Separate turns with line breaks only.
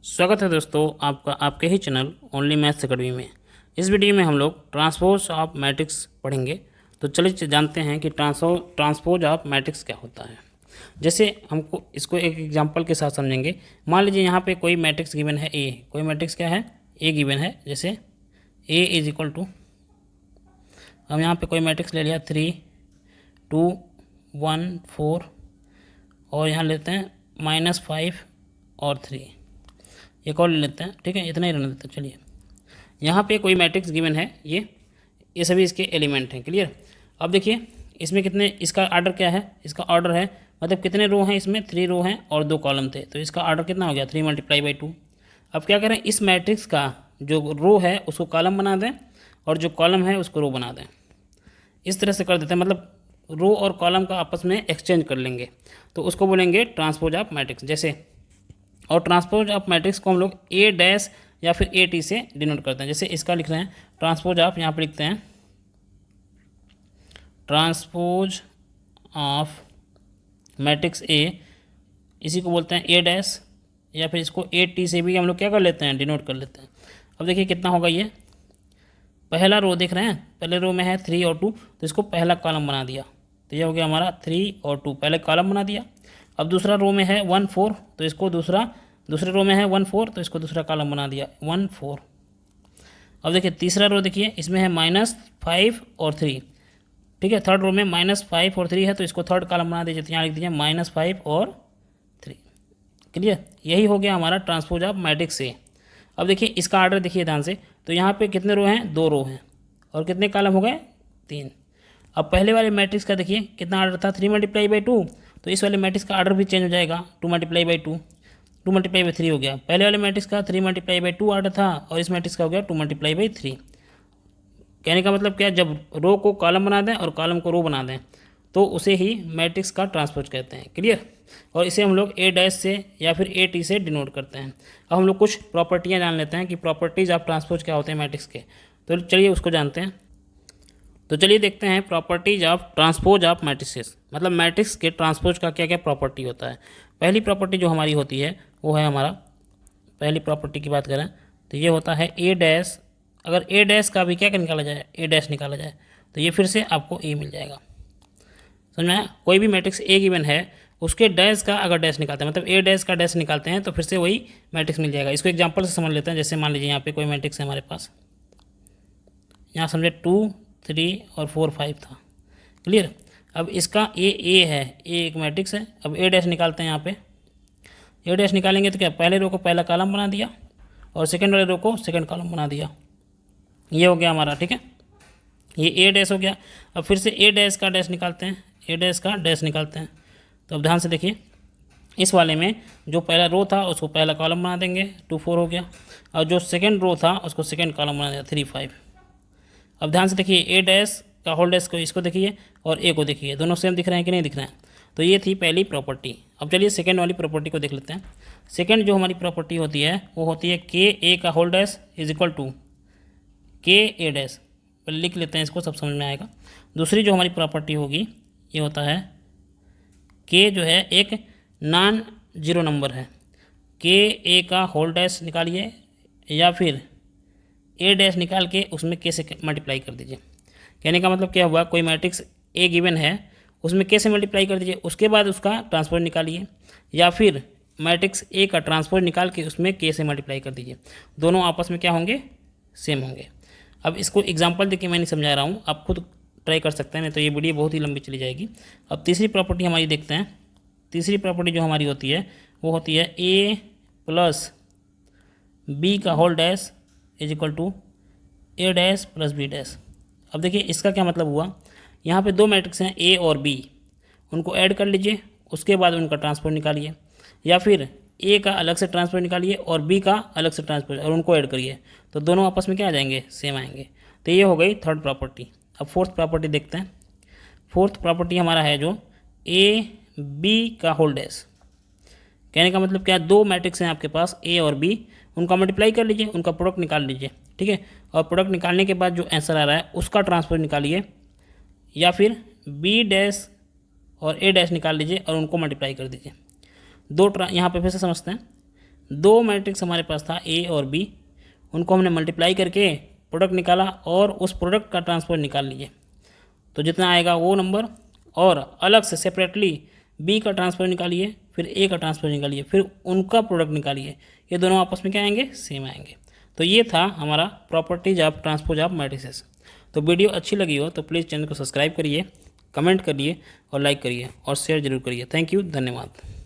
स्वागत है दोस्तों आपका आपके ही चैनल ओनली मैथ्स अकेडमी में। इस वीडियो में हम लोग ट्रांसपोज ऑफ मैट्रिक्स पढ़ेंगे। तो चलिए जानते हैं कि ट्रांसपोज ऑफ मैट्रिक्स क्या होता है। जैसे हमको इसको एक एग्जांपल के साथ समझेंगे। मान लीजिए यहाँ पे कोई मैट्रिक्स गिवन है ए, कोई मैट्रिक्स क्या है ए गिवन है। जैसे ए इज इक्वल टू, हम यहाँ पे कोई मैट्रिक्स ले लिया 3 2 1 4 और यहाँ लेते हैं -5 और 3, एक और ले लेते हैं। ठीक है, इतना ही रहने देते हैं। चलिए यहाँ पे कोई मैट्रिक्स गिवन है, ये सभी इसके एलिमेंट हैं। क्लियर। अब देखिए इसमें कितने, इसका ऑर्डर क्या है, इसका ऑर्डर है मतलब कितने रो हैं इसमें, 3 रो हैं और 2 कॉलम थे। तो इसका ऑर्डर कितना हो गया 3 × 2। अब क्या करें, इस मैट्रिक्स का जो रो है उसको कॉलम बना दें और जो कॉलम है उसको रो बना दें। इस तरह से कर देते हैं, मतलब रो और कॉलम का आपस में एक्सचेंज कर लेंगे। तो उसको बोलेंगे ट्रांसपोज ऑफ मैट्रिक्स। जैसे और ट्रांसपोज ऑफ मैट्रिक्स को हम लोग ए डैश या फिर ए टी से डिनोट करते हैं। जैसे इसका लिख रहे हैं ट्रांसपोज ऑफ, यहाँ पर लिखते हैं ट्रांसपोज ऑफ मैट्रिक्स ए, इसी को बोलते हैं ए डैश, या फिर इसको ए टी से भी हम लोग क्या कर लेते हैं, डिनोट कर लेते हैं। अब देखिए कितना होगा, ये पहला रो देख रहे हैं, पहले रो में है 3 और 2, तो इसको पहला कॉलम बना दिया। तो ये हो गया हमारा 3 और 2, पहले कॉलम बना दिया। अब दूसरा रो में है 1 4, तो इसको दूसरे रो में है 1 4, तो इसको दूसरा कॉलम बना दिया 1 4। अब देखिए तीसरा रो देखिए, इसमें है -5 और 3। ठीक है, थर्ड रो में -5 और 3 है, तो इसको थर्ड कॉलम बना दीजिए। तो यहाँ लिख दीजिए -5 और 3। क्लियर, यही हो गया हमारा ट्रांसपोज ऑफ मैट्रिक्स से। अब देखिए इसका ऑर्डर देखिए ध्यान से, तो यहाँ पे कितने रो हैं, 2 रो हैं और कितने कॉलम हो गए 3। अब पहले वाले मैट्रिक्स का देखिए कितना ऑर्डर था 3 × 2, तो इस वाले मैट्रिक्स का ऑर्डर भी चेंज हो जाएगा 2 × 2, 2 × 3 हो गया। पहले वाले मैट्रिक्स का 3 × 2 ऑर्डर था और इस मैट्रिक्स का हो गया 2 × 3। कहने का मतलब क्या, जब रो को कॉलम बना दें और कॉलम को रो बना दें तो उसे ही मैट्रिक्स का ट्रांसपोज कहते हैं। क्लियर। और इसे हम लोग ए डैश से या फिर ए टी से डिनोट करते हैं। अब हम लोग कुछ प्रॉपर्टियाँ जान लेते हैं कि प्रॉपर्टीज़ ऑफ ट्रांसपोज क्या होते हैं मैट्रिक्स के। तो चलिए उसको जानते हैं। तो चलिए देखते हैं properties of transpose of matrices, मतलब मैट्रिक्स के ट्रांसपोज का क्या क्या प्रॉपर्टी होता है। पहली प्रॉपर्टी जो हमारी होती है वो है हमारा, पहली प्रॉपर्टी की बात करें तो ये होता है ए डैश। अगर ए डैश का भी क्या निकाला जाए, ए डैश निकाला जाए, तो ये फिर से आपको ए मिल जाएगा। समझ में आया। कोई भी मैट्रिक्स ए गिवन है, उसके डैश का अगर डैश निकालते हैं, मतलब ए डैश का डैश निकालते हैं, तो फिर से वही मैट्रिक्स मिल जाएगा। इसको एग्जांपल से समझ लेते हैं। जैसे मान लीजिए यहाँ पे कोई मैट्रिक्स है हमारे पास, यहाँ समझे 2 3 और 4 5 था। क्लियर। अब इसका ए है, ए एक मैट्रिक्स है। अब ए डैश निकालते हैं। यहाँ पे ए डैश निकालेंगे तो क्या, पहले रो को पहला कॉलम बना दिया और सेकंड वाले रो को सेकंड कॉलम बना दिया। ये हो गया हमारा। ठीक है, ये ए डैश हो गया। अब फिर से ए डैश का डैश निकालते हैं, ए डैश का डैश निकालते हैं। तो अब ध्यान से देखिए, इस वाले में जो पहला रो था उसको पहला कॉलम बना देंगे, 2 4 हो गया। और जो सेकंड रो था उसको सेकंड कॉलम बना दिया, 3 5। अब ध्यान से देखिए, ए डैश का होल डैश को इसको देखिए और ए को देखिए, दोनों सेम दिख रहे हैं कि नहीं दिख रहे हैं। तो ये थी पहली प्रॉपर्टी। अब चलिए सेकंड वाली प्रॉपर्टी को देख लेते हैं। सेकंड जो हमारी प्रॉपर्टी होती है वो होती है के ए का whole dash is equal to K A dash. पहले लिख लेते हैं इसको, सब समझ में आएगा। दूसरी जो हमारी प्रॉपर्टी होगी ये होता है के जो है एक नॉन जीरो नंबर है, के ए का होल डैश निकालिए या फिर ए डैश निकाल के उसमें के से मल्टीप्लाई कर दीजिए। कहने का मतलब क्या हुआ, कोई मैट्रिक्स ए गिवन है उसमें के से मल्टीप्लाई कर दीजिए, उसके बाद उसका ट्रांसपोज निकालिए, या फिर मैट्रिक्स ए का ट्रांसपोज निकाल के उसमें के से मल्टीप्लाई कर दीजिए। दोनों आपस में क्या होंगे, सेम होंगे। अब इसको एग्जांपल देके मैं नहीं समझा रहा हूँ, आप खुद ट्राई कर सकते हैं, नहीं तो ये वीडियो बहुत ही लंबी चली जाएगी। अब तीसरी प्रॉपर्टी हमारी देखते हैं। तीसरी प्रॉपर्टी जो हमारी होती है वो होती है ए प्लस बी का whole dash is equal to A dash plus B dash. अब देखिए इसका क्या मतलब हुआ, यहाँ पे 2 मैट्रिक्स हैं ए और बी, उनको ऐड कर लीजिए, उसके बाद उनका ट्रांसपोज निकालिए, या फिर ए का अलग से ट्रांसपोज निकालिए और बी का अलग से ट्रांसपोज और उनको ऐड करिए, तो दोनों आपस में क्या आ जाएंगे, सेम आएंगे। तो ये हो गई थर्ड प्रॉपर्टी। अब फोर्थ प्रॉपर्टी देखते हैं। फोर्थ प्रॉपर्टी हमारा है जो ए बी का होल डैश। कहने का मतलब क्या, 2 मैट्रिक्स हैं आपके पास ए और बी, उनका मल्टीप्लाई कर लीजिए, उनका प्रोडक्ट निकाल लीजिए। ठीक है, और प्रोडक्ट निकालने के बाद जो आंसर आ रहा है उसका ट्रांसपोज निकालिए, या फिर बी डैश और ए डैश निकाल लीजिए और उनको मल्टीप्लाई कर दीजिए। यहाँ पे फिर से समझते हैं, दो मैट्रिक्स हमारे पास था ए और बी, उनको हमने मल्टीप्लाई करके प्रोडक्ट निकाला और उस प्रोडक्ट का ट्रांसपोज निकाल लिए। तो जितना आएगा वो नंबर, और अलग से सेपरेटली बी का ट्रांसपोज निकालिए, फिर ए का ट्रांसपोज निकालिए, फिर उनका प्रोडक्ट निकालिए। ये दोनों आपस में क्या आएंगे? सेम आएंगे। तो ये था हमारा properties of transpose of matrices. तो वीडियो अच्छी लगी हो तो प्लीज़ चैनल को सब्सक्राइब करिए, कमेंट करिए और लाइक करिए और शेयर जरूर करिए। थैंक यू, धन्यवाद।